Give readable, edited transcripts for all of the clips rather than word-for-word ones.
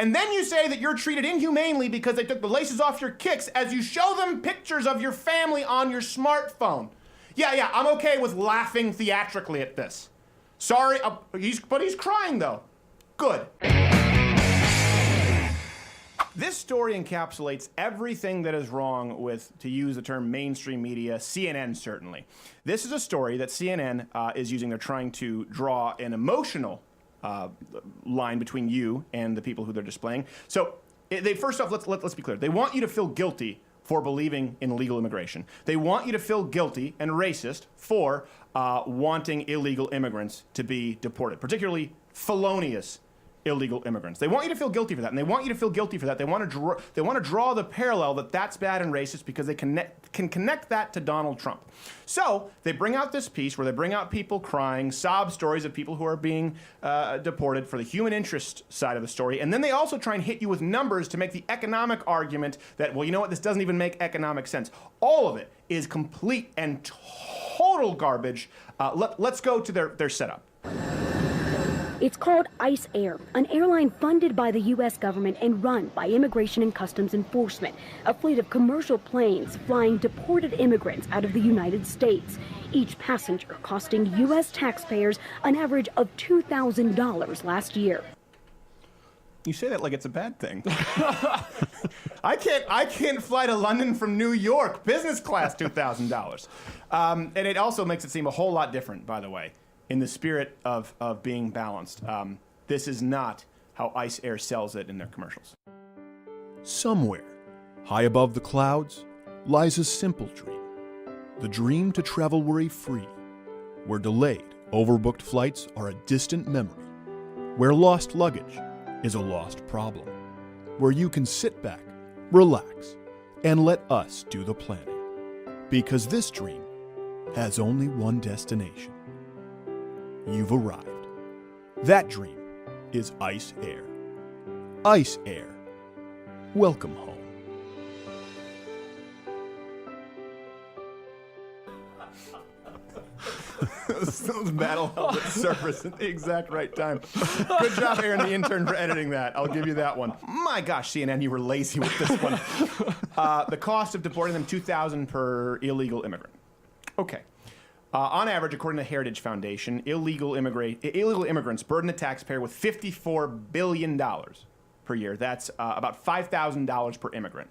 And then you say that you're treated inhumanely because they took the laces off your kicks as you show them pictures of your family on your smartphone. Yeah, I'm okay with laughing theatrically at this. Sorry, but he's crying though. Good. This story encapsulates everything that is wrong with, to use the term mainstream media, CNN certainly. This is a story that CNN is using. They're trying to draw an emotional line between you and the people who they're displaying. So, first off, let's be clear. They want you to feel guilty for believing in illegal immigration. They want you to feel guilty and racist for wanting illegal immigrants to be deported, particularly felonious illegal immigrants. They want you to feel guilty for that, and they want you to feel guilty for that. They want to draw the parallel that that's bad and racist because they can connect that to Donald Trump. So they bring out this piece where they bring out people crying, sob stories of people who are being deported for the human interest side of the story, and then they also try and hit you with numbers to make the economic argument that, well, you know what, this doesn't even make economic sense. All of it is complete and total garbage. Let's go to their setup. It's called ICE Air, an airline funded by the U.S. government and run by Immigration and Customs Enforcement, a fleet of commercial planes flying deported immigrants out of the United States, each passenger costing U.S. taxpayers an average of $2,000 last year. You say that like it's a bad thing. I can't fly to London from New York, business class, $2,000. And it also makes it seem a whole lot different, by the way. In the spirit of being balanced. This is not how ICE Air sells it in their commercials. Somewhere, high above the clouds, lies a simple dream. The dream to travel worry-free, where delayed, overbooked flights are a distant memory, where lost luggage is a lost problem, where you can sit back, relax, and let us do the planning. Because this dream has only one destination. You've arrived. That dream is ICE Air. ICE Air. Welcome home. Those battle helmets surface at the exact right time. Good job, Aaron, the intern, for editing that. I'll give you that one. My gosh, CNN, you were lazy with this one. The cost of deporting them, $2,000 per illegal immigrant. Okay. On average, according to the Heritage Foundation, illegal immigrants burden the taxpayer with $54 billion per year. That's about $5,000 per immigrant.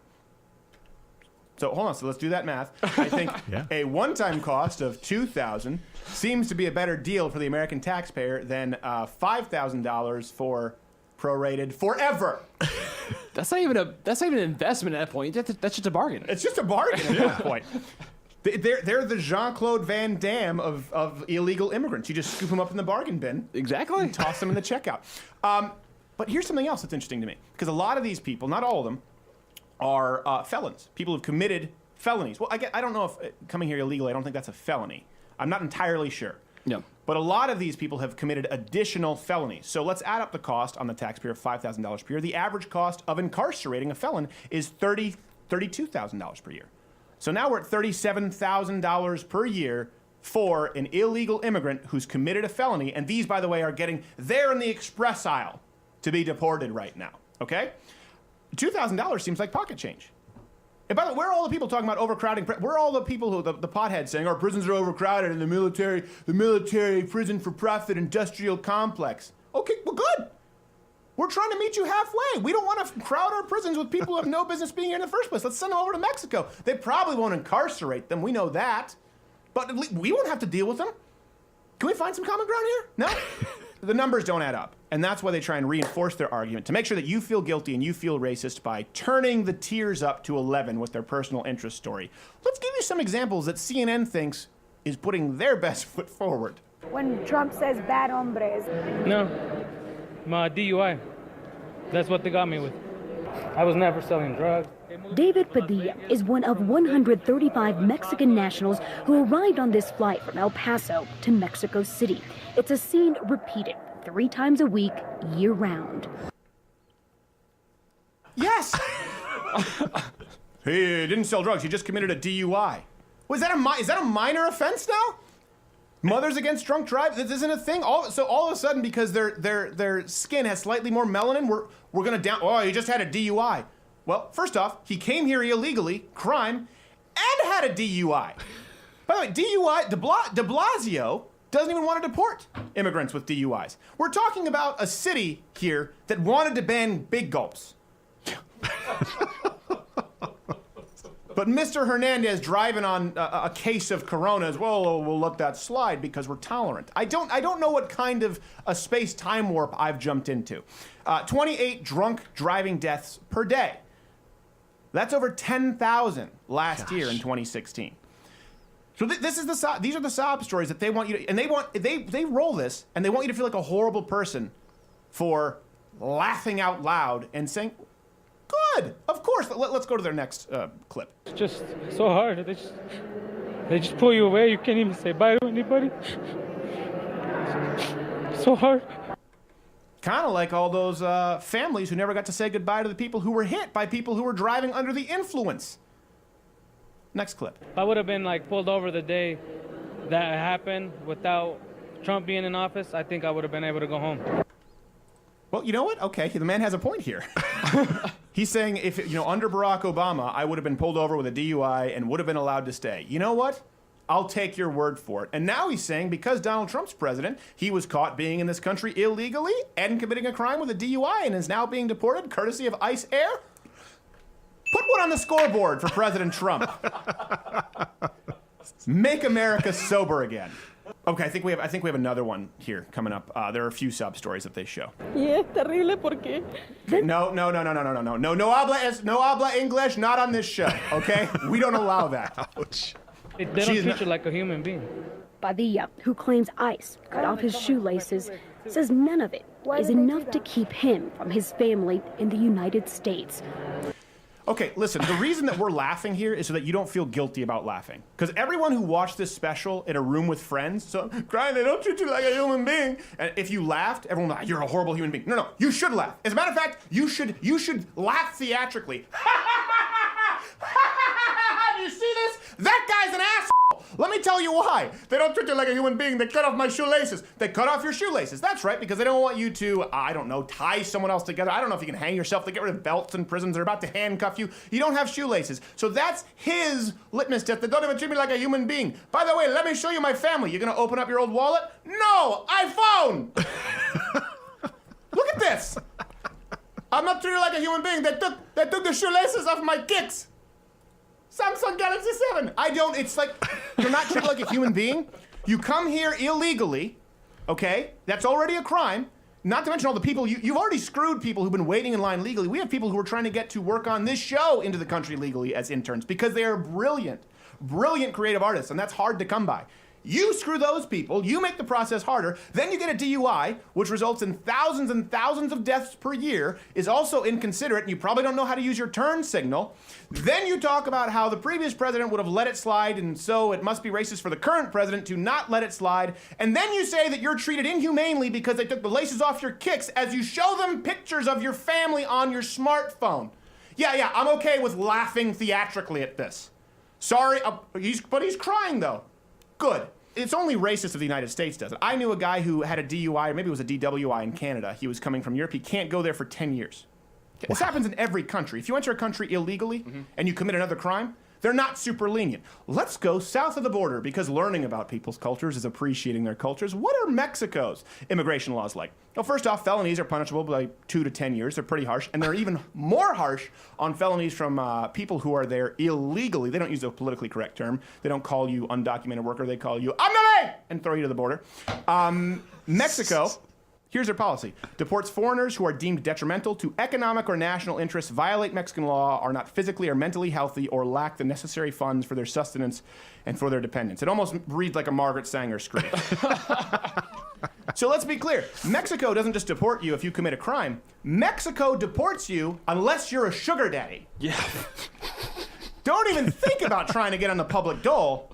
So hold on, so let's do that math. I think a one-time cost of $2,000 seems to be a better deal for the American taxpayer than $5,000 for prorated forever. That's not even an investment at that point. That's just a bargain. It's just a bargain at that point. They're the Jean-Claude Van Damme of illegal immigrants. You just scoop them up in the bargain bin. Exactly. And toss them in the checkout. But here's something else that's interesting to me. Because a lot of these people, not all of them, are felons. People who've committed felonies. Well, I don't know if coming here illegally, I don't think that's a felony. I'm not entirely sure. No. But a lot of these people have committed additional felonies. So let's add up the cost on the taxpayer of $5,000 per year. The average cost of incarcerating a felon is $32,000 per year. So now we're at $37,000 per year for an illegal immigrant who's committed a felony. And these, by the way, are getting there in the express aisle to be deported right now. Okay? $2,000 seems like pocket change. And by the way, where are all the people talking about overcrowding? Where are all the people who, the potheads saying, our prisons are overcrowded and the military prison for profit industrial complex? Okay, well, good. We're trying to meet you halfway. We don't want to crowd our prisons with people who have no business being here in the first place. Let's send them over to Mexico. They probably won't incarcerate them. We know that. But at least we won't have to deal with them. Can we find some common ground here? No? The numbers don't add up. And that's why they try and reinforce their argument, to make sure that you feel guilty and you feel racist by turning the tiers up to 11 with their personal interest story. Let's give you some examples that CNN thinks is putting their best foot forward. When Trump says bad hombres. No, my DUI. That's what they got me with. I was never selling drugs. David Padilla is one of 135 Mexican nationals who arrived on this flight from El Paso to Mexico City. It's a scene repeated 3 times a week, year-round. Yes! He didn't sell drugs. He just committed a DUI. Is that a minor offense now? Mothers against drunk drive. This isn't a thing. So all of a sudden, because their skin has slightly more melanin, we're gonna down. Oh, he just had a DUI. Well, first off, he came here illegally, crime, and had a DUI. By the way, DUI. De Blasio doesn't even want to deport immigrants with DUIs. We're talking about a city here that wanted to ban big gulps. But Mr. Hernandez driving on a case of Coronas, well, we'll let that slide because we're tolerant. I don't know what kind of a space-time warp I've jumped into. 28 drunk driving deaths per day. That's over 10,000 last year in 2016. So these are the sob stories that they want you to, and they roll this, and they want you to feel like a horrible person for laughing out loud and saying, good, of course. Let's go to their next clip. It's just so hard. They just pull you away. You can't even say bye to anybody. So hard. Kind of like all those families who never got to say goodbye to the people who were hit by people who were driving under the influence. Next clip. If I would have been like pulled over the day that happened without Trump being in office, I think I would have been able to go home. Well, you know what? Okay, the man has a point here. He's saying if, under Barack Obama, I would have been pulled over with a DUI and would have been allowed to stay. You know what? I'll take your word for it. And now he's saying because Donald Trump's president, he was caught being in this country illegally and committing a crime with a DUI and is now being deported courtesy of ICE Air. Put one on the scoreboard for President Trump. Make America sober again. Okay, I think we have another one here coming up. There are a few sub stories that they show. Y es terrible porque No habla English, not on this show, okay? We don't allow that. Ouch. They don't treat you like a human being. Padilla, who claims ICE cut off his shoelaces, says none of it is enough to keep him from his family in the United States. Okay, listen, the reason that we're laughing here is so that you don't feel guilty about laughing. Because everyone who watched this special in a room with friends, so, crying, they don't treat you like a human being. And if you laughed, everyone would be like, you're a horrible human being. No, you should laugh. As a matter of fact, you should laugh theatrically. Do you see this? That guy's an asshole. Let me tell you why. They don't treat you like a human being. They cut off my shoelaces. They cut off your shoelaces. That's right, because they don't want you to, tie someone else together. I don't know if you can hang yourself. They get rid of belts in prisons. They're about to handcuff you. You don't have shoelaces. So that's his litmus test. They don't even treat me like a human being. By the way, let me show you my family. You're going to open up your old wallet? No, iPhone. Look at this. I'm not treated like a human being. They took the shoelaces off my kicks. Samsung Galaxy 7. It's like, you're not treated like a human being. You come here illegally, okay? That's already a crime. Not to mention all the people, you've already screwed people who've been waiting in line legally. We have people who are trying to get to work on this show into the country legally as interns because they are brilliant creative artists, and that's hard to come by. You screw those people, you make the process harder, then you get a DUI, which results in thousands and thousands of deaths per year, is also inconsiderate, and you probably don't know how to use your turn signal. Then you talk about how the previous president would have let it slide, and so it must be racist for the current president to not let it slide. And then you say that you're treated inhumanely because they took the laces off your kicks as you show them pictures of your family on your smartphone. Yeah, I'm okay with laughing theatrically at this. Sorry, but he's crying though. Good. It's only racist if the United States does it. I knew a guy who had a DUI, or maybe it was a DWI in Canada. He was coming from Europe. He can't go there for 10 years. Wow. This happens in every country. If you enter a country illegally and you commit another crime, they're not super lenient. Let's go south of the border because learning about people's cultures is appreciating their cultures. What are Mexico's immigration laws like? Well, first off, felonies are punishable by 2 to 10 years. They're pretty harsh. And they're even more harsh on felonies from people who are there illegally. They don't use a politically correct term. They don't call you undocumented worker. They call you ¡Ándale! And throw you to the border. Mexico, here's their policy. Deports foreigners who are deemed detrimental to economic or national interests, violate Mexican law, are not physically or mentally healthy, or lack the necessary funds for their sustenance and for their dependents. It almost reads like a Margaret Sanger script. So let's be clear. Mexico doesn't just deport you if you commit a crime. Mexico deports you unless you're a sugar daddy. Yeah. Don't even think about trying to get on the public dole.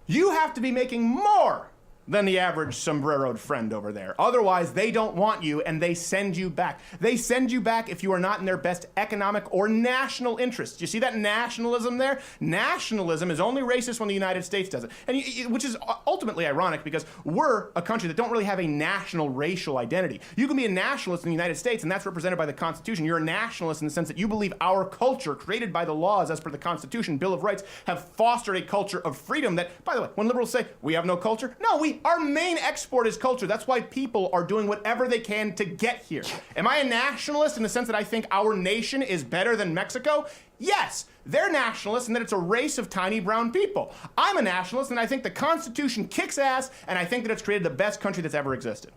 You have to be making more than the average sombreroed friend over there. Otherwise, they don't want you and they send you back. They send you back if you are not in their best economic or national interests. Do you see that nationalism there? Nationalism is only racist when the United States does it. And which is ultimately ironic because we're a country that don't really have a national racial identity. You can be a nationalist in the United States and that's represented by the Constitution. You're a nationalist in the sense that you believe our culture created by the laws as per the Constitution, Bill of Rights, have fostered a culture of freedom that, by the way, when liberals say we have no culture, no, our main export is culture. That's why people are doing whatever they can to get here. Am I a nationalist in the sense that I think our nation is better than Mexico? Yes, they're nationalists and that it's a race of tiny brown people. I'm a nationalist and I think the Constitution kicks ass and I think that it's created the best country that's ever existed.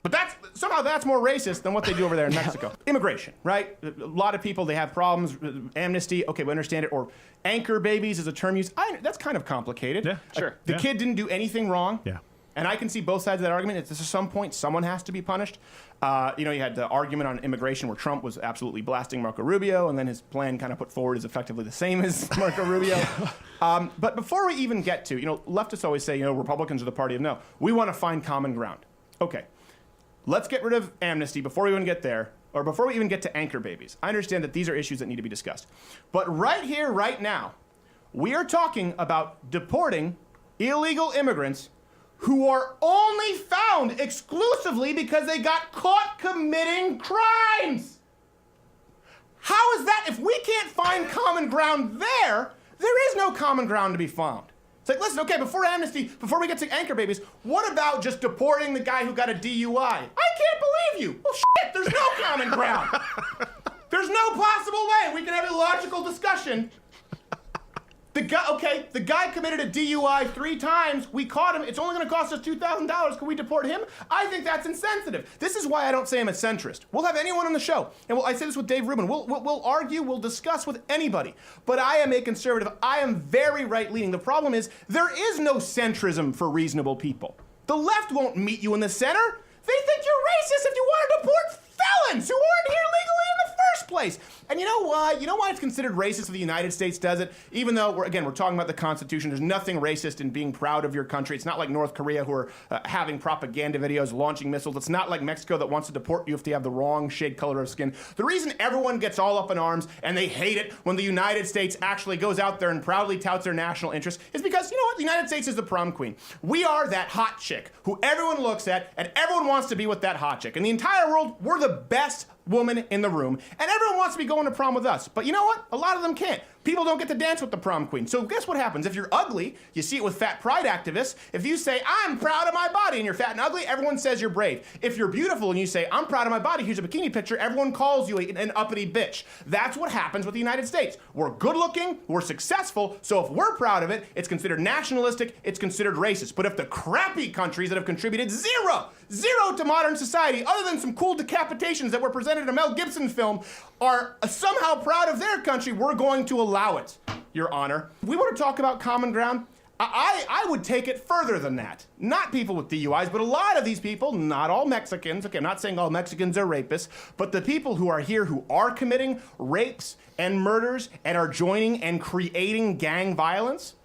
But somehow that's more racist than what they do over there in Mexico. Immigration, right? A lot of people, they have problems. Amnesty, okay, we understand it. Or anchor babies is a term used. That's kind of complicated. Yeah, sure. The kid didn't do anything wrong. Yeah. And I can see both sides of that argument. At some point, someone has to be punished. You had the argument on immigration where Trump was absolutely blasting Marco Rubio, and then his plan kind of put forward is effectively the same as Marco Rubio. But before we even get to, leftists always say, Republicans are the party of no. We want to find common ground. Okay. Let's get rid of amnesty before we even get there, or before we even get to anchor babies. I understand that these are issues that need to be discussed. But right here, right now, we are talking about deporting illegal immigrants who are only found exclusively because they got caught committing crimes. How is that? If we can't find common ground there is no common ground to be found. It's like, listen, okay, before amnesty, before we get to anchor babies, what about just deporting the guy who got a DUI? I can't believe you. Well, shit, there's no common ground. There's no possible way we can have a logical discussion. The guy committed a DUI 3 times. We caught him. It's only going to cost us $2,000. Can we deport him? I think that's insensitive. This is why I don't say I'm a centrist. We'll have anyone on the show. And I say this with Dave Rubin. We'll argue, we'll discuss with anybody. But I am a conservative. I am very right-leaning. The problem is there is no centrism for reasonable people. The left won't meet you in the center. They think you're racist if you want to deport felons who aren't here legally in the first place. And you know why? You know why it's considered racist if the United States does it? Even though, we're talking about the Constitution. There's nothing racist in being proud of your country. It's not like North Korea who are having propaganda videos, launching missiles. It's not like Mexico that wants to deport you if you have the wrong shade color of skin. The reason everyone gets all up in arms and they hate it when the United States actually goes out there and proudly touts their national interests is because, you know what? The United States is the prom queen. We are that hot chick who everyone looks at and everyone wants to be with that hot chick. In the entire world, we're the best woman in the room, and everyone wants to be going to prom with us. But you know what? A lot of them can't. People don't get to dance with the prom queen. So guess what happens? If you're ugly, you see it with fat pride activists. If you say, I'm proud of my body, and you're fat and ugly, everyone says you're brave. If you're beautiful and you say, I'm proud of my body, here's a bikini picture, everyone calls you an uppity bitch. That's what happens with the United States. We're good looking, we're successful, so if we're proud of it, it's considered nationalistic, it's considered racist. But if the crappy countries that have contributed zero to modern society, other than some cool decapitations that were presented in a Mel Gibson film, are somehow proud of their country, we're going to allow it, Your Honor. If we want to talk about common ground, I would take it further than that. Not people with DUIs, but a lot of these people, not all Mexicans, okay, I'm not saying all Mexicans are rapists, but the people who are here who are committing rapes and murders and are joining and creating gang violence,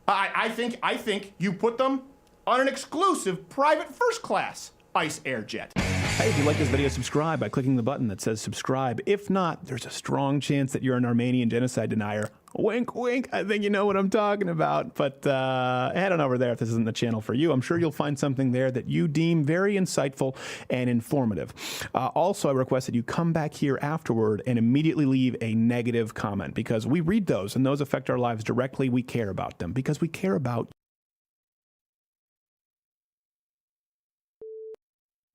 I think you put them on an exclusive private first class ICE air jet. Hey, if you like this video, subscribe by clicking the button that says subscribe. If not, there's a strong chance that you're an Armenian genocide denier. Wink, wink. I think you know what I'm talking about. But head on over there if this isn't the channel for you. I'm sure you'll find something there that you deem very insightful and informative. Also, I request that you come back here afterward and immediately leave a negative comment because we read those and those affect our lives directly. We care about them because we care about.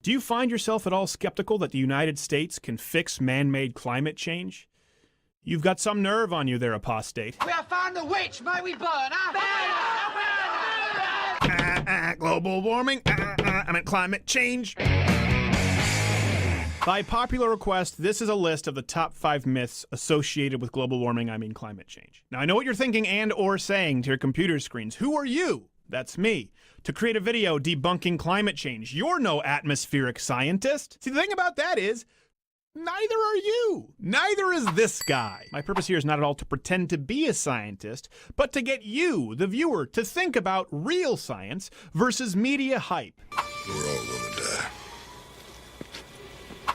Do you find yourself at all skeptical that the United States can fix man-made climate change? You've got some nerve on you there, apostate. We have found the witch, may we burn her! Global warming, I meant climate change. By popular request, this is a list of the top 5 myths associated with global warming, I mean climate change. Now, I know what you're thinking and or saying to your computer screens. Who are you? That's me. To create a video debunking climate change. You're no atmospheric scientist. See, the thing about that is, Neither are you. Neither is this guy. My purpose here is not at all to pretend to be a scientist, but to get you, the viewer, to think about real science versus media hype. We're all gonna die.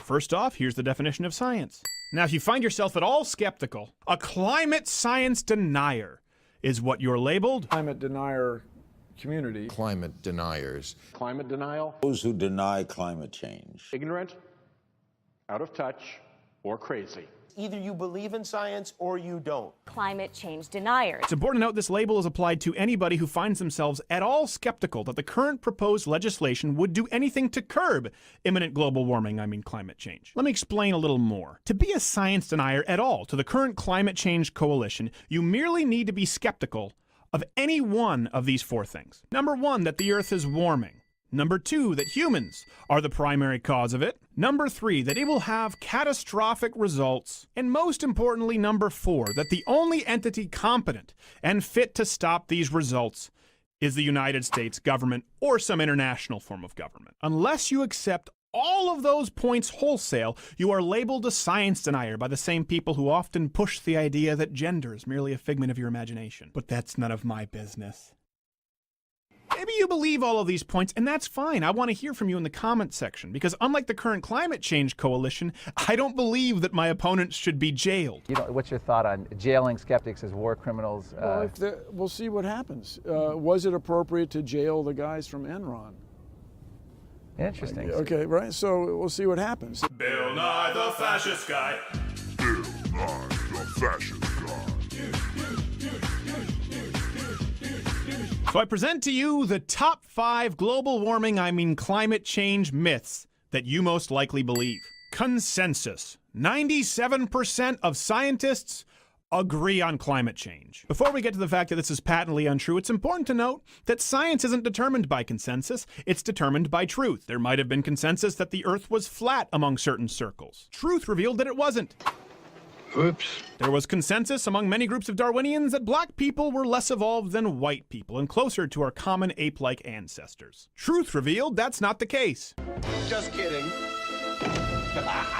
First off, here's the definition of science. Now, if you find yourself at all skeptical, a climate science denier is what you're labeled. Climate denier community. Climate deniers. Climate denial. Those who deny climate change. Ignorant, out of touch, or crazy. Either you believe in science or you don't. Climate change deniers. It's important to note this label is applied to anybody who finds themselves at all skeptical that the current proposed legislation would do anything to curb imminent global warming, climate change. Let me explain a little more. To be a science denier at all to the current climate change coalition, you merely need to be skeptical of any one of these four things. Number one, that the Earth is warming. Number two, that humans are the primary cause of it. Number three, that it will have catastrophic results. And most importantly, number four, that the only entity competent and fit to stop these results is the United States government or some international form of government. Unless you accept all of those points wholesale, you are labeled a science denier by the same people who often push the idea that gender is merely a figment of your imagination. But that's none of my business. Maybe you believe all of these points, and that's fine. I want to hear from you in the comments section, because unlike the current climate change coalition, I don't believe that my opponents should be jailed. What's your thought on jailing skeptics as war criminals? Well, we'll see what happens. Was it appropriate to jail the guys from Enron? Interesting. Okay, right? So we'll see what happens. Bill Nye the Fascist Guy. Bill Nye the Fascist Guy. So I present to you the top 5 global warming, climate change myths that you most likely believe. Consensus. 97% of scientists agree on climate change. Before we get to the fact that this is patently untrue, it's important to note that science isn't determined by consensus, it's determined by truth. There might have been consensus that the Earth was flat among certain circles. Truth revealed that it wasn't. Oops. There was consensus among many groups of Darwinians that black people were less evolved than white people and closer to our common ape-like ancestors. Truth revealed that's not the case. Just kidding.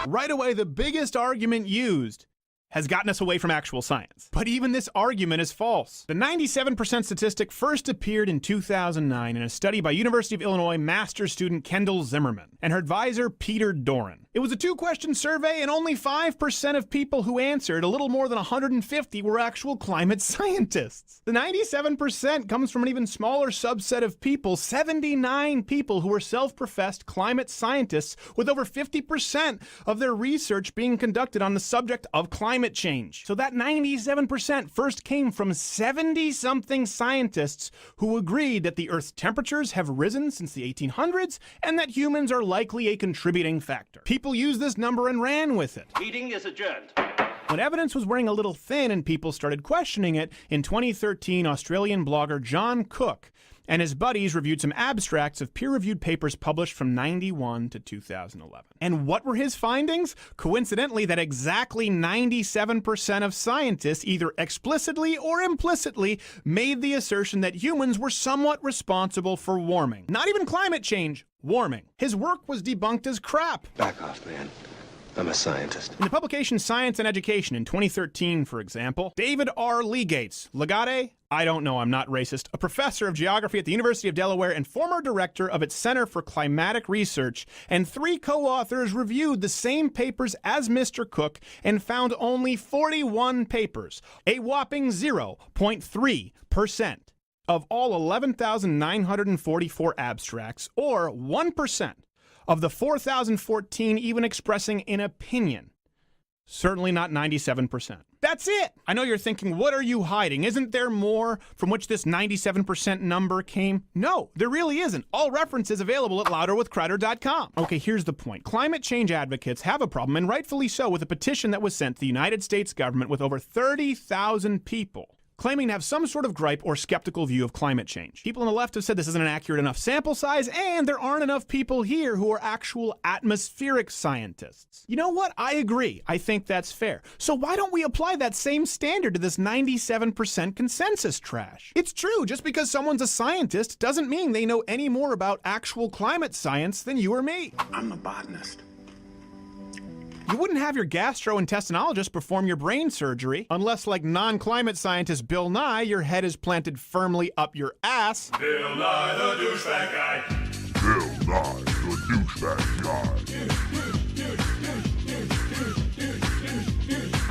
Right away, the biggest argument used has gotten us away from actual science. But even this argument is false. The 97% statistic first appeared in 2009 in a study by University of Illinois master's student Kendall Zimmerman and her advisor Peter Doran. It was a 2-question survey, and only 5% of people who answered, a little more than 150, were actual climate scientists. The 97% comes from an even smaller subset of people, 79 people who were self-professed climate scientists, with over 50% of their research being conducted on the subject of climate change. So that 97% first came from 70-something scientists who agreed that the Earth's temperatures have risen since the 1800s and that humans are likely a contributing factor. People used this number and ran with it. Meeting is adjourned. When evidence was wearing a little thin and people started questioning it, in 2013, Australian blogger John Cook and his buddies reviewed some abstracts of peer-reviewed papers published from 91 to 2011. And what were his findings? Coincidentally, that exactly 97% of scientists, either explicitly or implicitly, made the assertion that humans were somewhat responsible for warming. Not even climate change, warming. His work was debunked as crap. Back off, man. I'm a scientist. In the publication Science and Education in 2013, for example, David R. Legates, Legate? I don't know, I'm not racist, a professor of geography at the University of Delaware and former director of its Center for Climatic Research, and 3 co-authors reviewed the same papers as Mr. Cook and found only 41 papers, a whopping 0.3% of all 11,944 abstracts, or 1%. Of the 4,014 even expressing an opinion. Certainly not 97%. That's it! I know you're thinking, what are you hiding? Isn't there more from which this 97% number came? No, there really isn't. All references available at louderwithcrowder.com. Okay, here's the point. Climate change advocates have a problem, and rightfully so, with a petition that was sent to the United States government with over 30,000 people claiming to have some sort of gripe or skeptical view of climate change. People on the left have said this isn't an accurate enough sample size, and there aren't enough people here who are actual atmospheric scientists. You know what? I agree. I think that's fair. So why don't we apply that same standard to this 97% consensus trash? It's true, just because someone's a scientist doesn't mean they know any more about actual climate science than you or me. I'm a botanist. You wouldn't have your gastrointestinologist perform your brain surgery unless, like non-climate scientist Bill Nye, your head is planted firmly up your ass. Bill Nye the douchebag guy. Bill Nye the douchebag guy.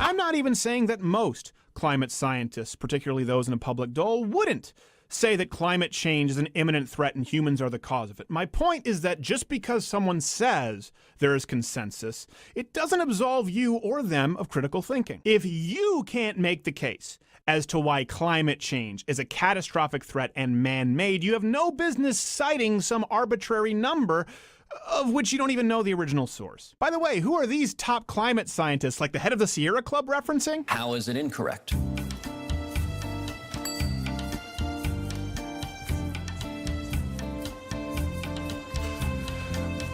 I'm not even saying that most climate scientists, particularly those in a public dole, wouldn't say that climate change is an imminent threat and humans are the cause of it. My point is that just because someone says there is consensus, it doesn't absolve you or them of critical thinking. If you can't make the case as to why climate change is a catastrophic threat and man-made, you have no business citing some arbitrary number of which you don't even know the original source. By the way, who are these top climate scientists, like the head of the Sierra Club, referencing? How is it incorrect?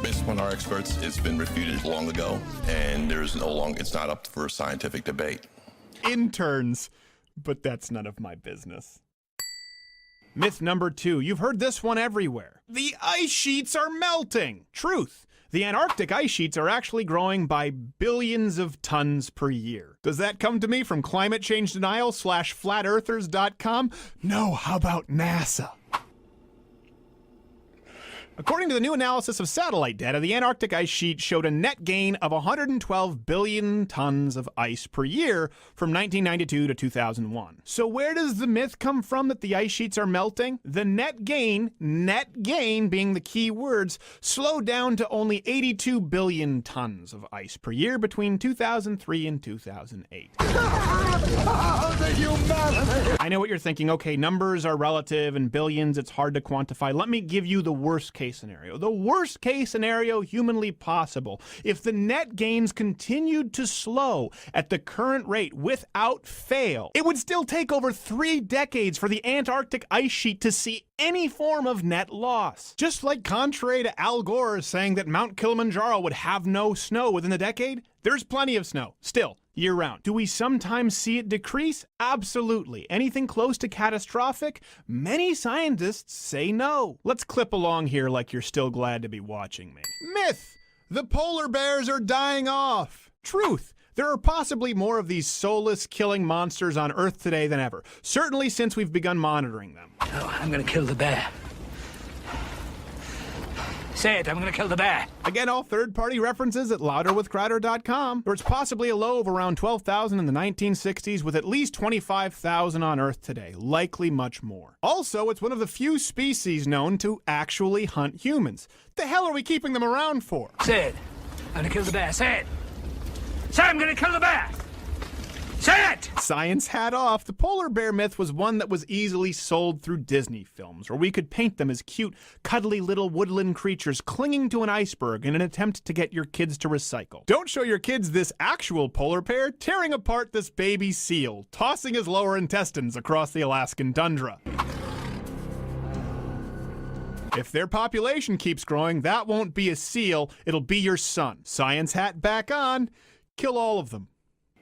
Based upon our experts, it's been refuted long ago, and there's no longer, it's not up for scientific debate. Interns, but that's none of my business. Myth number 2. You've heard this one everywhere. The ice sheets are melting. Truth. The Antarctic ice sheets are actually growing by billions of tons per year. Does that come to me from climate change denial /flatearthers.com? No, how about NASA? According to the new analysis of satellite data, the Antarctic ice sheet showed a net gain of 112 billion tons of ice per year from 1992 to 2001. So where does the myth come from that the ice sheets are melting? The net gain being the key words, slowed down to only 82 billion tons of ice per year between 2003 and 2008. I know what you're thinking. Okay, numbers are relative and billions, it's hard to quantify. Let me give you the worst case scenario. The worst case scenario humanly possible. If the net gains continued to slow at the current rate without fail, it would still take over 3 decades for the Antarctic ice sheet to see any form of net loss. Just like contrary to Al Gore saying that Mount Kilimanjaro would have no snow within a decade, there's plenty of snow, still, year-round. Do we sometimes see it decrease? Absolutely. Anything close to catastrophic? Many scientists say no. Let's clip along here like you're still glad to be watching me. Myth! The polar bears are dying off. Truth! There are possibly more of these soulless killing monsters on Earth today than ever. Certainly since we've begun monitoring them. Oh, I'm gonna kill the bear. Say it, I'm gonna kill the bear. Again, all third-party references at louderwithcrowder.com. There's possibly a low of around 12,000 in the 1960s, with at least 25,000 on Earth today, likely much more. Also, it's one of the few species known to actually hunt humans. The hell are we keeping them around for? Say it, I'm gonna kill the bear. Say it. Say I'm gonna kill the bear. Say it! Science hat off. The polar bear myth was one that was easily sold through Disney films, where we could paint them as cute, cuddly little woodland creatures clinging to an iceberg in an attempt to get your kids to recycle. Don't show your kids this actual polar bear tearing apart this baby seal, tossing his lower intestines across the Alaskan tundra. If their population keeps growing, that won't be a seal, it'll be your son. Science hat back on. Kill all of them.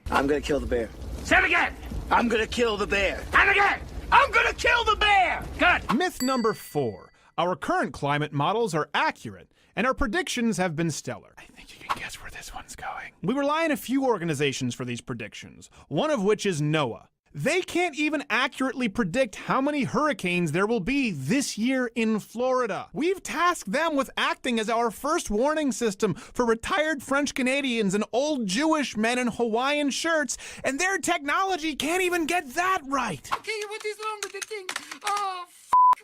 I'm gonna kill the bear. Say it again! I'm gonna kill the bear. And again! I'm gonna kill the bear! Good! Myth number 4. Our current climate models are accurate, and our predictions have been stellar. I think you can guess where this one's going. We rely on a few organizations for these predictions, one of which is NOAA. They can't even accurately predict how many hurricanes there will be this year in Florida. We've tasked them with acting as our first warning system for retired French Canadians and old Jewish men in Hawaiian shirts, and their technology can't even get that right. Okay, what is wrong with the thing? Oh,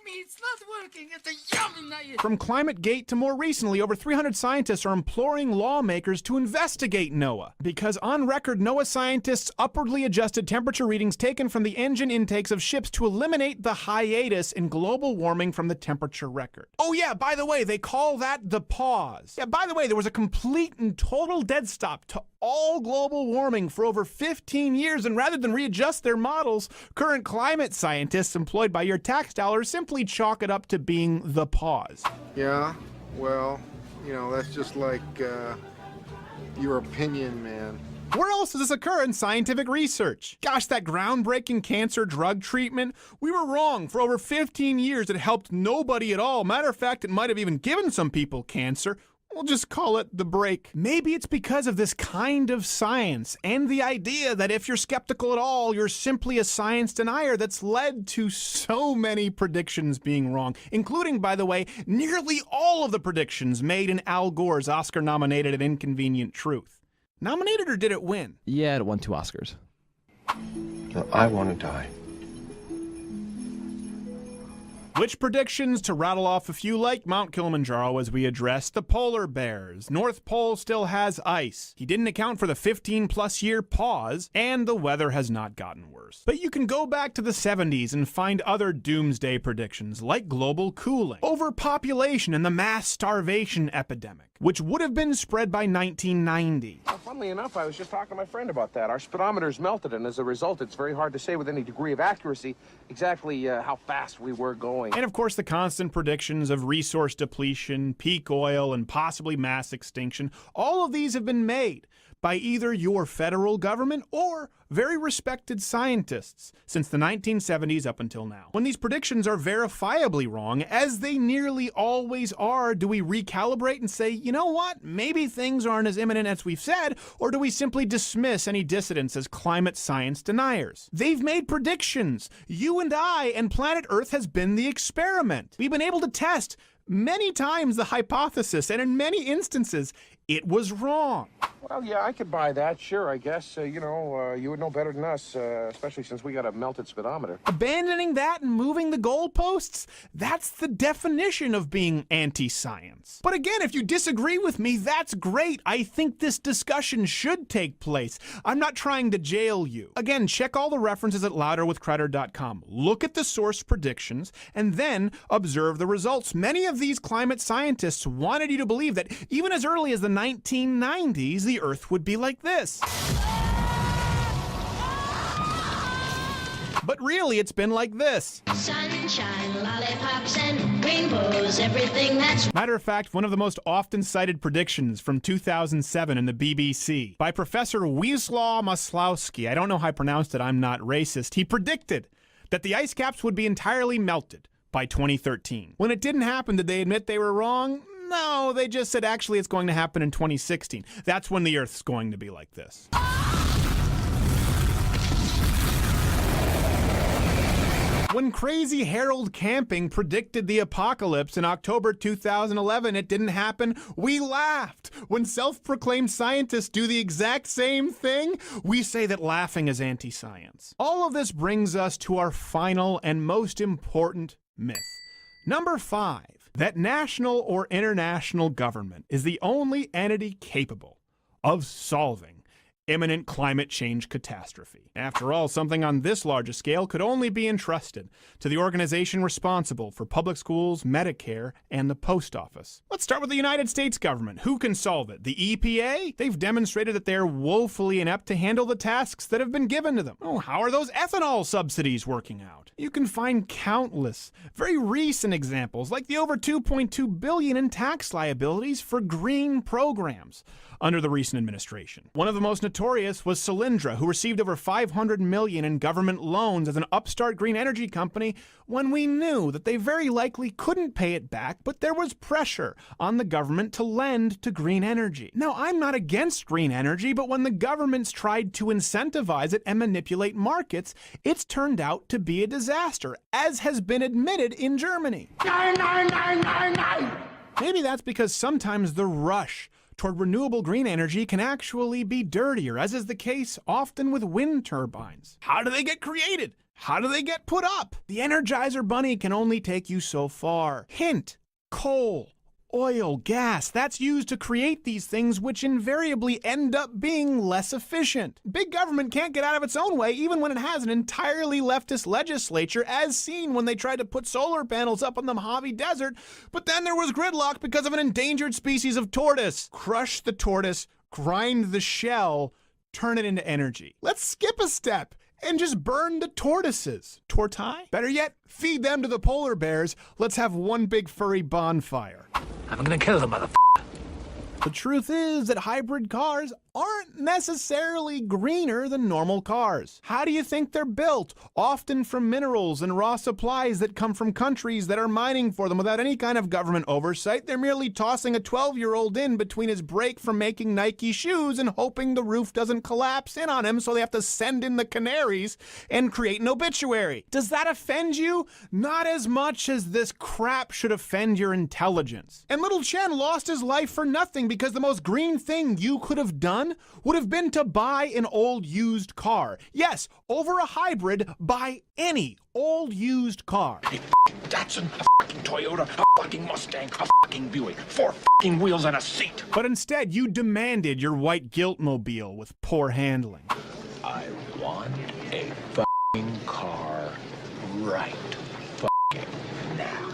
me, it's not working. It's a yummy night. From ClimateGate to more recently, over 300 scientists are imploring lawmakers to investigate NOAA, because on record, NOAA scientists upwardly adjusted temperature readings taken from the engine intakes of ships to eliminate the hiatus in global warming from the temperature record. Oh yeah, by the way, they call that the pause. Yeah, by the way, there was a complete and total dead stop to all global warming for over 15 years, and rather than readjust their models, current climate scientists employed by your tax dollars simply chalk it up to being the pause. Yeah, well, you know, that's just like your opinion, man. Where else does this occur in scientific research? Gosh, that groundbreaking cancer drug treatment, we were wrong. For over 15 years, it helped nobody at all. Matter of fact, it might have even given some people cancer. We'll just call it the break. Maybe it's because of this kind of science and the idea that if you're skeptical at all, you're simply a science denier that's led to so many predictions being wrong, including, by the way, nearly all of the predictions made in Al Gore's Oscar-nominated An Inconvenient Truth. Nominated, or did it win? Yeah, it won 2 Oscars. I want to die. Which predictions, to rattle off a few, like Mount Kilimanjaro as we address the polar bears? North Pole still has ice. He didn't account for the 15-plus year pause, and the weather has not gotten worse. But you can go back to the 70s and find other doomsday predictions, like global cooling, overpopulation, and the mass starvation epidemic, which would have been spread by 1990. Well, funnily enough, I was just talking to my friend about that. Our speedometer's melted, and as a result, it's very hard to say with any degree of accuracy exactly how fast we were going. And of course, the constant predictions of resource depletion, peak oil, and possibly mass extinction. All of these have been made by either your federal government or very respected scientists since the 1970s up until now. When these predictions are verifiably wrong, as they nearly always are, do we recalibrate and say, you know what, maybe things aren't as imminent as we've said, or do we simply dismiss any dissidents as climate science deniers? They've made predictions. You and I and planet Earth has been the experiment. We've been able to test many times the hypothesis, and in many instances, it was wrong. Well, yeah, I could buy that, sure, I guess. You would know better than us, especially since we got a melted speedometer. Abandoning that and moving the goalposts? That's the definition of being anti-science. But again, if you disagree with me, that's great. I think this discussion should take place. I'm not trying to jail you. Again, check all the references at louderwithcreditor.com. Look at the source predictions and then observe the results. Many of these climate scientists wanted you to believe that even as early as the 1990s, the Earth would be like this. But really, it's been like this. Sunshine, lollipops, and rainbows, everything that's... Matter of fact, one of the most often cited predictions from 2007 in the BBC by Professor Wisław Maslowski, I don't know how I pronounced it, I'm not racist, he predicted that the ice caps would be entirely melted by 2013. When it didn't happen, did they admit they were wrong? No, they just said actually it's going to happen in 2016. That's when the Earth's going to be like this. When crazy Harold Camping predicted the apocalypse in October 2011, it didn't happen. We laughed. When self-proclaimed scientists do the exact same thing, we say that laughing is anti-science. All of this brings us to our final and most important myth. Number 5. That national or international government is the only entity capable of solving imminent climate change catastrophe. After all, something on this large a scale could only be entrusted to the organization responsible for public schools, Medicare, and the post office. Let's start with the United States government. Who can solve it? The EPA? They've demonstrated that they're woefully inept to handle the tasks that have been given to them. Oh, how are those ethanol subsidies working out? You can find countless, very recent examples, like the over $2.2 billion in tax liabilities for green programs under the recent administration. One of the most notorious was Solyndra, who received over $500 million in government loans as an upstart green energy company when we knew that they very likely couldn't pay it back, but there was pressure on the government to lend to green energy. Now, I'm not against green energy, but when the government's tried to incentivize it and manipulate markets, it's turned out to be a disaster, as has been admitted in Germany. Maybe that's because sometimes the rush toward renewable green energy can actually be dirtier, as is the case often with wind turbines. How do they get created? How do they get put up? The Energizer Bunny can only take you so far. Hint: coal, oil, gas, that's used to create these things, which invariably end up being less efficient. Big government can't get out of its own way even when it has an entirely leftist legislature, as seen when they tried to put solar panels up on the Mojave Desert, but then there was gridlock because of an endangered species of tortoise. Crush the tortoise, grind the shell, turn it into energy. Let's skip a step and just burn the tortoises. Tortai? Better yet, feed them to the polar bears. Let's have one big furry bonfire. I'm gonna kill the motherfucker. The truth is that hybrid cars aren't necessarily greener than normal cars. How do you think they're built? Often from minerals and raw supplies that come from countries that are mining for them without any kind of government oversight. They're merely tossing a 12-year-old in between his break from making Nike shoes and hoping the roof doesn't collapse in on him, so they have to send in the canaries and create an obituary. Does that offend you? Not as much as this crap should offend your intelligence. And little Chen lost his life for nothing because the most green thing you could have done would have been to buy an old used car. Yes, over a hybrid, buy any old used car. A Datsun, a fucking Toyota, a fucking Mustang, a fucking Buick, 4 fucking wheels and a seat. But instead, you demanded your white guilt-mobile with poor handling. I want a fucking car right fucking now.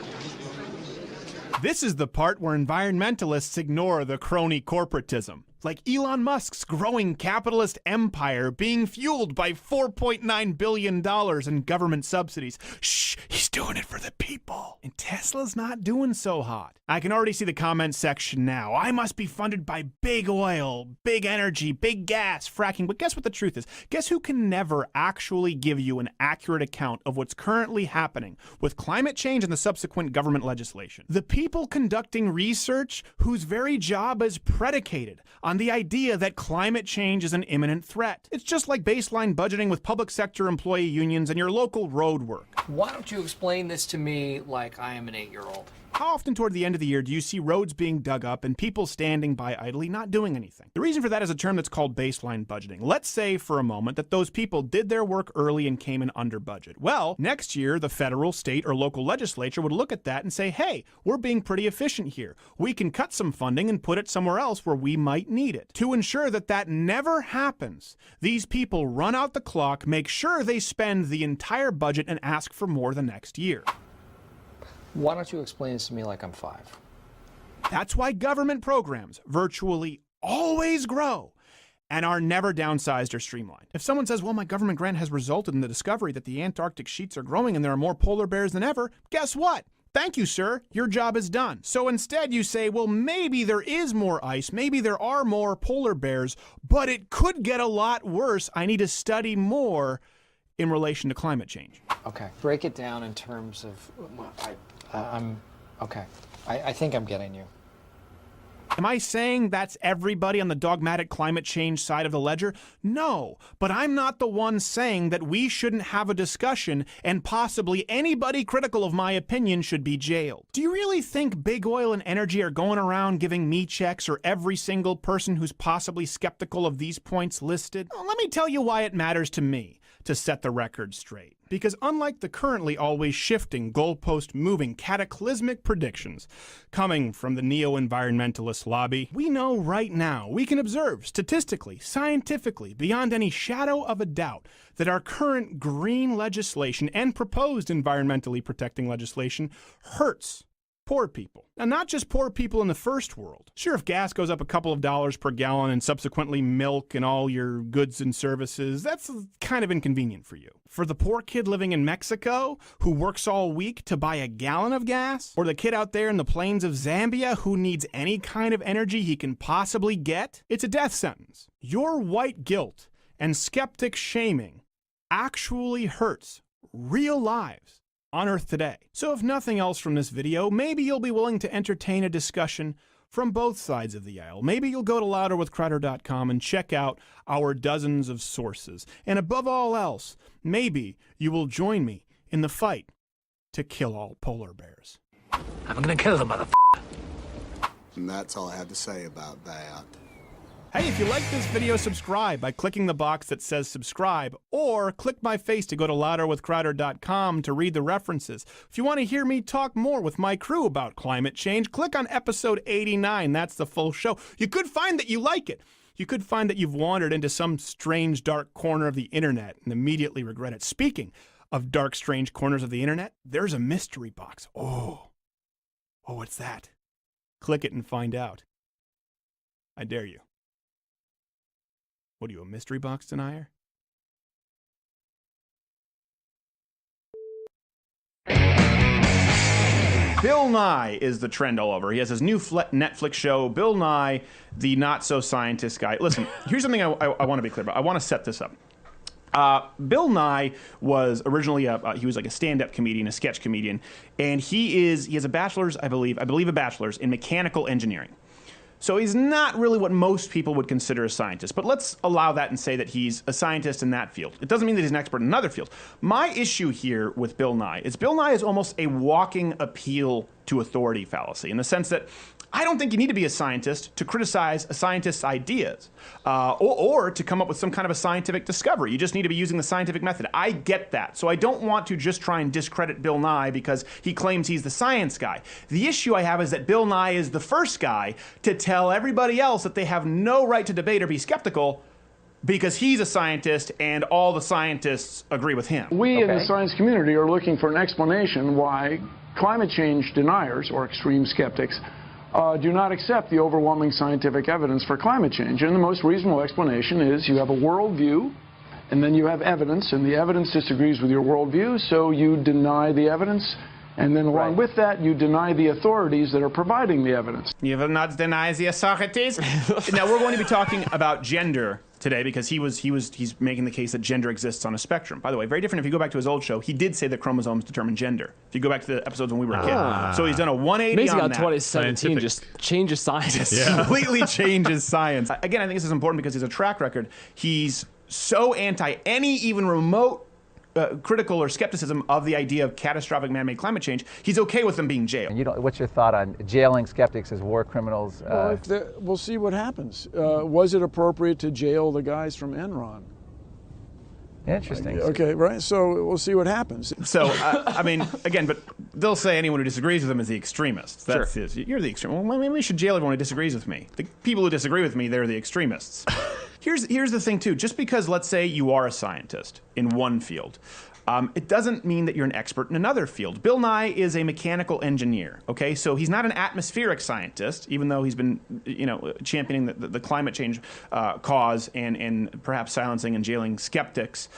This is the part where environmentalists ignore the crony corporatism. Like Elon Musk's growing capitalist empire being fueled by $4.9 billion in government subsidies. Shh, he's doing it for the people. And Tesla's not doing so hot. I can already see the comment section now. I must be funded by big oil, big energy, big gas, fracking. But guess what the truth is? Guess who can never actually give you an accurate account of what's currently happening with climate change and the subsequent government legislation? The people conducting research whose very job is predicated on the idea that climate change is an imminent threat. It's just like baseline budgeting with public sector employee unions and your local road work. Why don't you explain this to me like I am an 8-year-old? How often toward the end of the year do you see roads being dug up and people standing by idly not doing anything? The reason for that is a term that's called baseline budgeting. Let's say for a moment that those people did their work early and came in under budget. Well, next year, the federal, state, or local legislature would look at that and say, hey, we're being pretty efficient here. We can cut some funding and put it somewhere else where we might need it. To ensure that that never happens, these people run out the clock, make sure they spend the entire budget, and ask for more the next year. Why don't you explain this to me like I'm 5? That's why government programs virtually always grow and are never downsized or streamlined. If someone says, well, my government grant has resulted in the discovery that the Antarctic sheets are growing and there are more polar bears than ever, guess what? Thank you, sir. Your job is done. So instead you say, well, maybe there is more ice, maybe there are more polar bears, but it could get a lot worse. I need to study more in relation to climate change. Okay, break it down in terms of, I think I'm getting you. Am I saying that's everybody on the dogmatic climate change side of the ledger? No, but I'm not the one saying that we shouldn't have a discussion and possibly anybody critical of my opinion should be jailed. Do you really think big oil and energy are going around giving me checks or every single person who's possibly skeptical of these points listed? Well, let me tell you why it matters to me to set the record straight. Because unlike the currently always shifting, goalpost-moving, cataclysmic predictions coming from the neo-environmentalist lobby, we know right now, we can observe statistically, scientifically, beyond any shadow of a doubt, that our current green legislation and proposed environmentally protecting legislation hurts poor people. Now, not just poor people in the first world. Sure, if gas goes up a couple of dollars per gallon and subsequently milk and all your goods and services, that's kind of inconvenient for you. For the poor kid living in Mexico who works all week to buy a gallon of gas, or the kid out there in the plains of Zambia who needs any kind of energy he can possibly get, it's a death sentence. Your white guilt and skeptic shaming actually hurts real lives on Earth today. So if nothing else from this video, maybe you'll be willing to entertain a discussion from both sides of the aisle. Maybe you'll go to louderwithcrowder.com and check out our dozens of sources. And above all else, maybe you will join me in the fight to kill all polar bears. I'm gonna kill the motherfucker. And that's all I have to say about that. Hey, if you like this video, subscribe by clicking the box that says subscribe, or click my face to go to louderwithcrowder.com to read the references. If you want to hear me talk more with my crew about climate change, click on episode 89. That's the full show. You could find that you like it. You could find that you've wandered into some strange, dark corner of the internet and immediately regret it. Speaking of dark, strange corners of the internet, there's a mystery box. Oh, what's that? Click it and find out. I dare you. What are you, a mystery box denier? Bill Nye is the trend all over. He has his new Netflix show, Bill Nye, the not-so-scientist guy. Listen, here's something I want to be clear about. I want to set this up. Bill Nye was originally he was like a stand-up comedian, a sketch comedian, and he has a bachelor's, I believe a bachelor's in mechanical engineering. So he's not really what most people would consider a scientist, but let's allow that and say that he's a scientist in that field. It doesn't mean that he's an expert in another field. My issue here with Bill Nye is almost a walking appeal to authority fallacy, in the sense that I don't think you need to be a scientist to criticize a scientist's ideas or to come up with some kind of a scientific discovery. You just need to be using the scientific method. I get that. So I don't want to just try and discredit Bill Nye because he claims he's the science guy. The issue I have is that Bill Nye is the first guy to tell everybody else that they have no right to debate or be skeptical because he's a scientist and all the scientists agree with him. We in the science community are looking for an explanation why climate change deniers, or extreme skeptics, do not accept the overwhelming scientific evidence for climate change. And the most reasonable explanation is you have a worldview, and then you have evidence, and the evidence disagrees with your worldview, so you deny the evidence, and then along with that, you deny the authorities that are providing the evidence. You will not deny the authorities? Now, we're going to be talking about gender today because he's making the case that gender exists on a spectrum. By the way, very different if you go back to his old show. He did say that chromosomes determine gender. If you go back to the episodes when we were a kid. So he's done a 180 Amazing on how that. 2017 just changes science. Completely changes science. Again, I think this is important because he's a track record. He's so anti any even remote critical or skepticism of the idea of catastrophic man-made climate change. He's okay with them being jailed. And what's your thought on jailing skeptics as war criminals? Well, we'll see what happens. Was it appropriate to jail the guys from Enron? Interesting. Okay, right. So we'll see what happens. So, I mean, again, but they'll say anyone who disagrees with them is the extremist. That's you're the extremist. Well, maybe we should jail everyone who disagrees with me. The people who disagree with me, they're the extremists. Here's the thing, too. Just because, let's say, you are a scientist in one field, it doesn't mean that you're an expert in another field. Bill Nye is a mechanical engineer, okay? So he's not an atmospheric scientist, even though he's been, championing the climate change cause and perhaps silencing and jailing skeptics.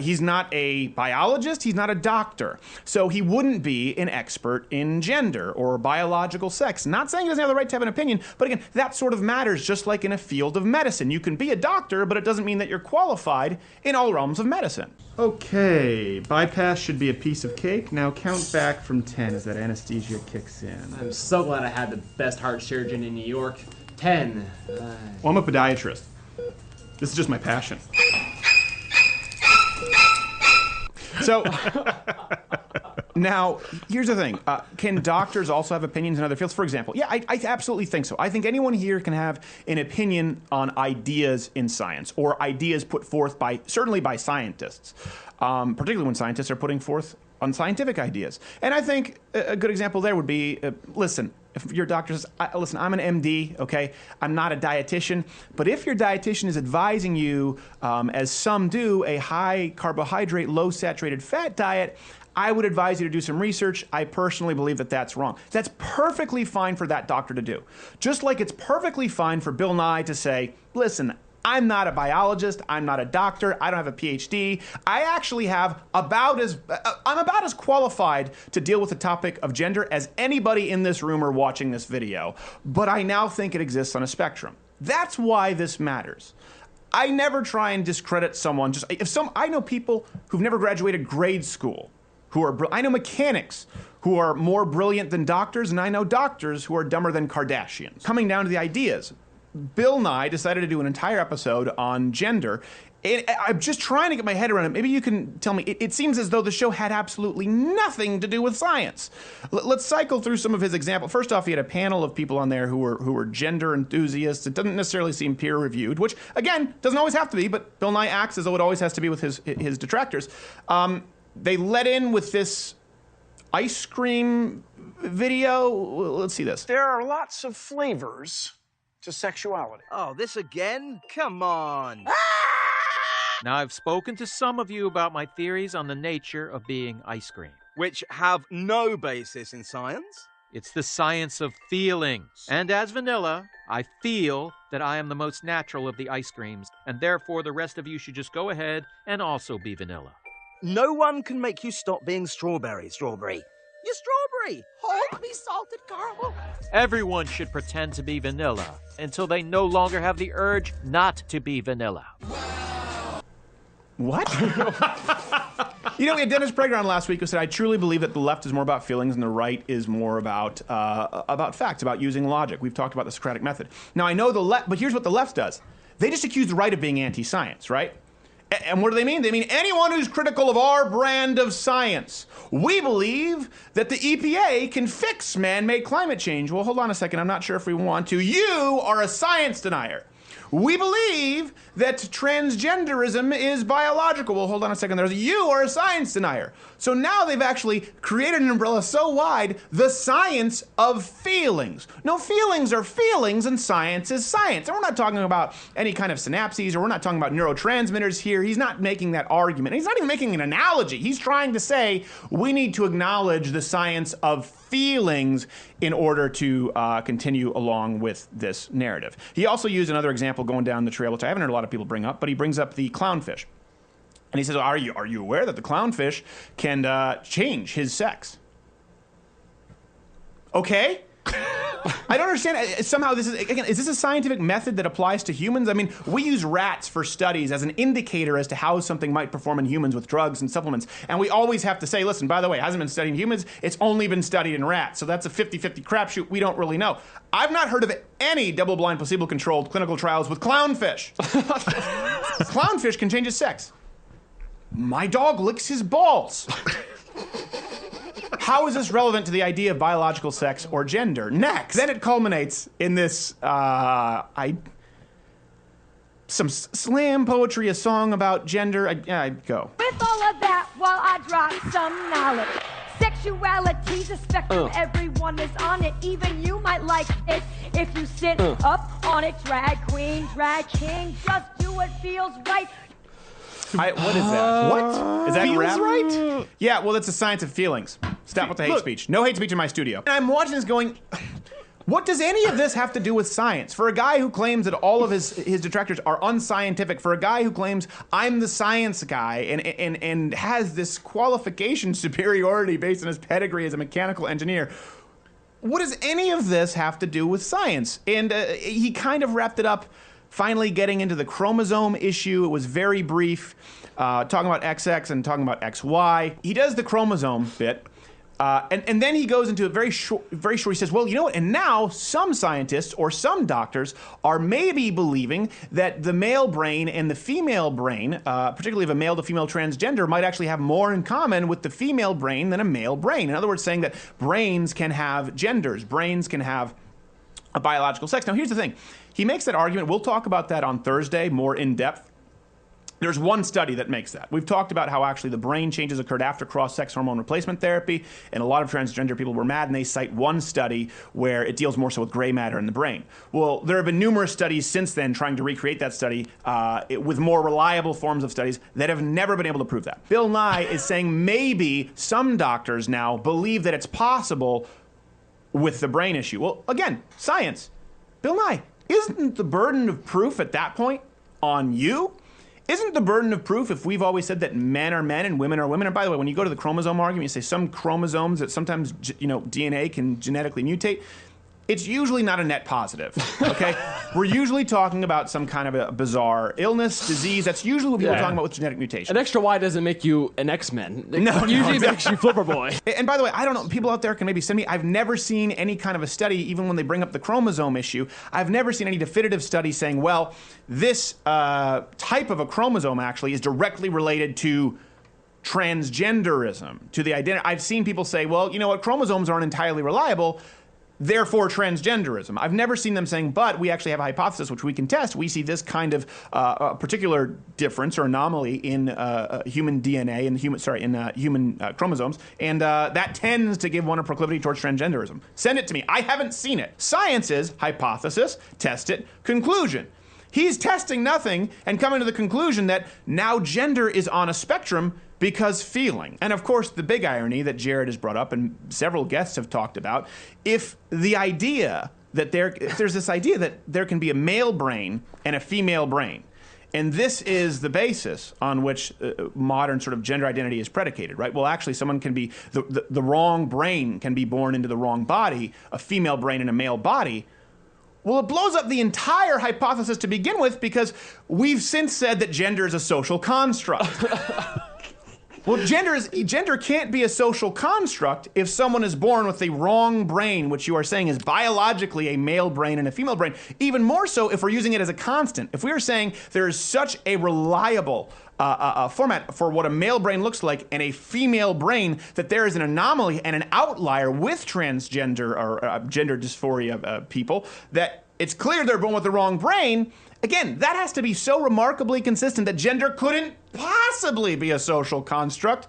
He's not a biologist, he's not a doctor. So he wouldn't be an expert in gender or biological sex. Not saying he doesn't have the right to have an opinion, but again, that sort of matters just like in a field of medicine. You can be a doctor, but it doesn't mean that you're qualified in all realms of medicine. Okay, bypass should be a piece of cake. Now count back from 10 as that anesthesia kicks in. I'm so glad I had the best heart surgeon in New York. 10. Well, I'm a podiatrist. This is just my passion. So, now, here's the thing. Can doctors also have opinions in other fields? For example, yeah, I absolutely think so. I think anyone here can have an opinion on ideas in science or ideas put forth certainly by scientists, particularly when scientists are putting forth unscientific ideas. And I think a good example there would be, listen, if your doctor says, listen, I'm an MD, okay? I'm not a dietitian. But if your dietitian is advising you, as some do, a high carbohydrate, low saturated fat diet, I would advise you to do some research. I personally believe that that's wrong. That's perfectly fine for that doctor to do. Just like it's perfectly fine for Bill Nye to say, listen, I'm not a biologist, I'm not a doctor, I don't have a PhD. I actually have I'm about as qualified to deal with the topic of gender as anybody in this room or watching this video, but I now think it exists on a spectrum. That's why this matters. I never try and discredit someone. I know people who've never graduated grade school, I know mechanics who are more brilliant than doctors, and I know doctors who are dumber than Kardashians. Coming down to the ideas, Bill Nye decided to do an entire episode on gender. I'm just trying to get my head around it. Maybe you can tell me. It seems as though the show had absolutely nothing to do with science. Let's cycle through some of his examples. First off, he had a panel of people on there who were gender enthusiasts. It doesn't necessarily seem peer-reviewed, which, again, doesn't always have to be, but Bill Nye acts as though it always has to be with his detractors. They let in with this ice cream video. Let's see this. There are lots of flavors to sexuality. Oh, this again? Come on. Now, I've spoken to some of you about my theories on the nature of being ice cream. Which have no basis in science? It's the science of feelings. And as vanilla, I feel that I am the most natural of the ice creams, and therefore the rest of you should just go ahead and also be vanilla. No one can make you stop being strawberry. You're strawberry. hurry. Hold me, salted caramel. Everyone should pretend to be vanilla until they no longer have the urge not to be vanilla. What? You know, we had Dennis Prager on last week who said, I truly believe that the left is more about feelings and the right is more about facts, about using logic. We've talked about the Socratic method. Now, I know the left, but here's what the left does. They just accuse the right of being anti-science, right? And what do they mean? They mean anyone who's critical of our brand of science. We believe that the EPA can fix man-made climate change. Well, hold on a second. I'm not sure if we want to. You are a science denier. We believe that transgenderism is biological. Well, hold on a second. You are a science denier. So now they've actually created an umbrella so wide, the science of feelings. No, feelings are feelings and science is science. And we're not talking about any kind of synapses, or we're not talking about neurotransmitters here. He's not making that argument. He's not even making an analogy. He's trying to say we need to acknowledge the science of feelings in order to continue along with this narrative. He also used another example going down the trail, which I haven't heard a lot of people bring up, but he brings up the clownfish. And he says, are you aware that the clownfish can change his sex? Okay. I don't understand. Somehow this is, again, is this a scientific method that applies to humans? I mean, we use rats for studies as an indicator as to how something might perform in humans with drugs and supplements. And we always have to say, listen, by the way, it hasn't been studied in humans. It's only been studied in rats. So that's a 50-50 crapshoot. We don't really know. I've not heard of any double-blind, placebo-controlled clinical trials with clownfish. Clownfish can change his sex. My dog licks his balls. How is this relevant to the idea of biological sex or gender? Next. Then it culminates in this, some slam poetry, a song about gender. I'd go. With all of that, while I drop some knowledge. Sexuality's a spectrum, everyone is on it. Even you might like it if you sit up on it. Drag queen, drag king, just do what feels right. What is that? What? Is that feels rap? right? Yeah, well, it's a science of feelings. Stop with the hate speech. No hate speech in my studio. And I'm watching this going, what does any of this have to do with science? For a guy who claims that all of his detractors are unscientific, for a guy who claims I'm the science guy and has this qualification superiority based on his pedigree as a mechanical engineer, what does any of this have to do with science? And he kind of wrapped it up finally getting into the chromosome issue. It was very brief, talking about XX and talking about XY. He does the chromosome bit, and then he goes into it very short. He says, well, you know what? And now some scientists or some doctors are maybe believing that the male brain and the female brain, particularly of a male to female transgender, might actually have more in common with the female brain than a male brain. In other words, saying that brains can have genders, brains can have a biological sex. Now, here's the thing. He makes that argument. We'll talk about that on Thursday more in depth. There's one study that makes that. We've talked about how actually the brain changes occurred after cross-sex hormone replacement therapy, and a lot of transgender people were mad, and they cite one study where it deals more so with gray matter in the brain. Well, there have been numerous studies since then trying to recreate that study with more reliable forms of studies that have never been able to prove that. Bill Nye is saying maybe some doctors now believe that it's possible with the brain issue. Well, again, science. Bill Nye, isn't the burden of proof at that point on you? Isn't the burden of proof if we've always said that men are men and women are women? And by the way, when you go to the chromosome argument, you say some chromosomes that sometimes, DNA can genetically mutate. It's usually not a net positive, okay? We're usually talking about some kind of a bizarre illness, disease. That's usually what people are talking about with genetic mutation. An extra Y doesn't make you an X-Men. No, usually exactly. makes you Flipper Boy. And by the way, I don't know, people out there can maybe send me, I've never seen any kind of a study, even when they bring up the chromosome issue, I've never seen any definitive study saying, well, this type of a chromosome actually is directly related to transgenderism, to the identity. I've seen people say, well, you know what, chromosomes aren't entirely reliable, therefore transgenderism. I've never seen them saying, but we actually have a hypothesis which we can test. We see this kind of particular difference or anomaly in human DNA and human chromosomes, and that tends to give one a proclivity towards transgenderism. Send it to me. I haven't seen it. Science is hypothesis, test it, conclusion. He's testing nothing and coming to the conclusion that now gender is on a spectrum because feeling. And of course, the big irony that Jared has brought up and several guests have talked about, if the idea that there's this idea that there can be a male brain and a female brain, And this is the basis on which modern sort of gender identity is predicated, right? Well, actually, someone can be, the wrong brain can be born into the wrong body, a female brain in a male body. Well, it blows up the entire hypothesis to begin with, because we've since said that gender is a social construct. Well, gender can't be a social construct if someone is born with the wrong brain, which you are saying is biologically a male brain and a female brain. Even more so if we're using it as a constant. If we are saying there is such a reliable format for what a male brain looks like and a female brain, that there is an anomaly and an outlier with transgender or gender dysphoria people, that it's clear they're born with the wrong brain. Again, that has to be so remarkably consistent that gender couldn't possibly be a social construct.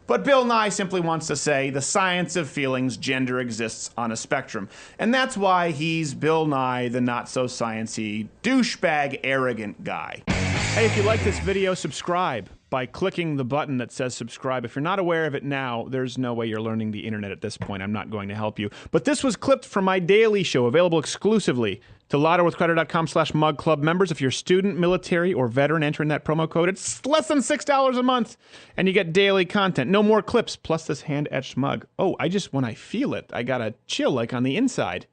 But Bill Nye simply wants to say the science of feelings, gender exists on a spectrum. And that's why he's Bill Nye, the not-so-sciencey, douchebag, arrogant guy. Hey, if you like this video, subscribe by clicking the button that says subscribe. If you're not aware of it now, there's no way you're learning the internet at this point. I'm not going to help you. But this was clipped from my daily show, available exclusively to louderwithcrowder.com/mugclub members. If you're student, military, or veteran, enter in that promo code. It's less than $6 a month, and you get daily content. No more clips, plus this hand-etched mug. Oh, when I feel it, I got a chill like on the inside.